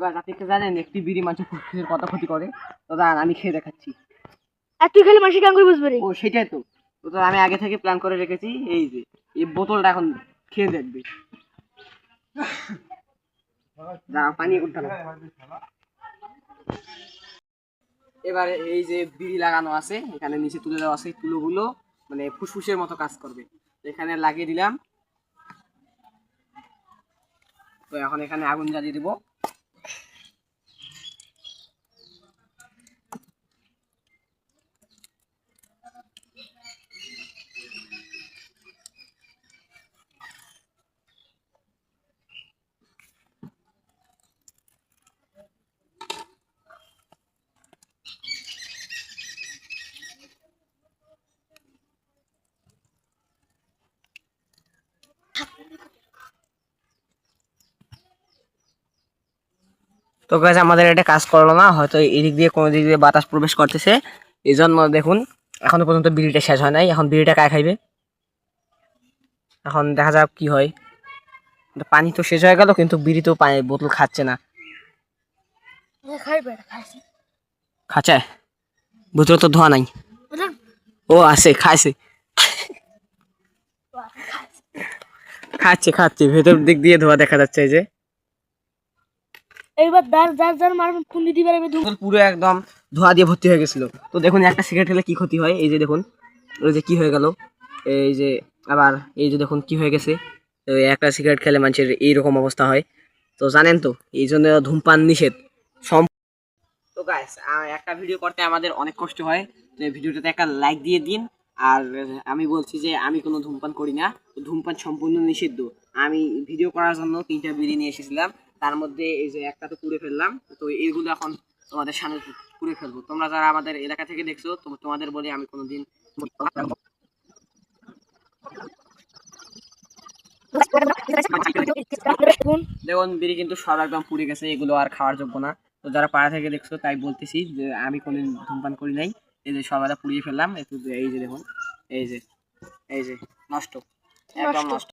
গাছ আপনি কি জানেন একটি বিড়ি মানুষের ফুসফুসের কত ক্ষতি করে? তো দাঁড়ান আমি খেয়ে দেখাচ্ছি। আর তুই খেলে মাসি কেমন করে বুঝবে রে? ও সেটাই তো। তো আমি আগে থেকে প্ল্যান করে রেখেছি। এই যে এই বোতলটা এখন খেয়ে দেখবে। দাঁড়া পানি উঠানো। এবারে এই যে বিড়ি লাগানো আছে এখানে নিচে তুলে দেওয়া আছে, তুলোগুলো মানে ফুসফুসের মতো কাজ করবে। এখানে লাগিয়ে দিলাম। তো এখন এখানে আগুন জ্বালিয়ে দিব। তো গাছ আমাদের এটা কাজ করলো না, হয়তো এদিক দিয়ে কোনো দিক দিয়ে বাতাস প্রবেশ করতেছে, এই জন্য দেখুন এখনো পর্যন্ত বিড়িটা শেষ হয় নাই। এখন বিড়িটা কায় খাইবে, এখন দেখা যাক কি হয়। পানি তো শেষ হয়ে গেল কিন্তু বিড়ি তো পানি বোতল খাচ্ছে না। খাচ্ছে বোতল তো ধোয়া নাই। ও আছে খাইছে, খাচ্ছে খাচ্ছে ভেতর দিক দিয়ে ধোয়া দেখা যাচ্ছে। এই যে এইবার যার মারবেন ফোন দিতে পারবে। বোতল পুরো একদম ধোয়া দিয়ে ভর্তি হয়ে গেছিল। তো দেখুন একটা সিগারেট খেলে কি ক্ষতি হয়, এই যে দেখুন ওই যে কি হয়ে গেল, এই যে আবার এই যে দেখুন কি হয়ে গেছে। তো একটা সিগারেট খেলে মানুষের এইরকম অবস্থা হয়। তো জানেন তো এই জন্য ধূমপান নিষেধ। তো গাইস একটা ভিডিও করতে আমাদের অনেক কষ্ট হয়, তো এই ভিডিওটাতে একটা লাইক দিয়ে দিন। আর আমি বলছি যে আমি কোনো ধূমপান করি না, তো ধূমপান সম্পূর্ণ নিষিদ্ধ। আমি ভিডিও করার জন্য 3টা বিড়ি নিয়ে এসেছিলাম, তার মধ্যে এই যে একটা তো পুড়ে ফেললাম। তো এইগুলো এখন তোমাদের সামনে পুড়ে ফেলবো। তোমরা যারা আমাদের এলাকা থেকে দেখছো তোমাদের বলি আমি কোনোদিন দেখুন বিড়ি কিন্তু সব একদম পুড়ে গেছে, এগুলো আর খাওয়ার যোগ্য না। তো যারা পাড়া থেকে দেখছো তাই বলতেছি যে আমি কোনোদিন ধূমপান করি নাই। এই যে সবাই পুড়িয়ে ফেললাম একটু, এই যে দেখুন এই যে নষ্ট, একদম নষ্ট।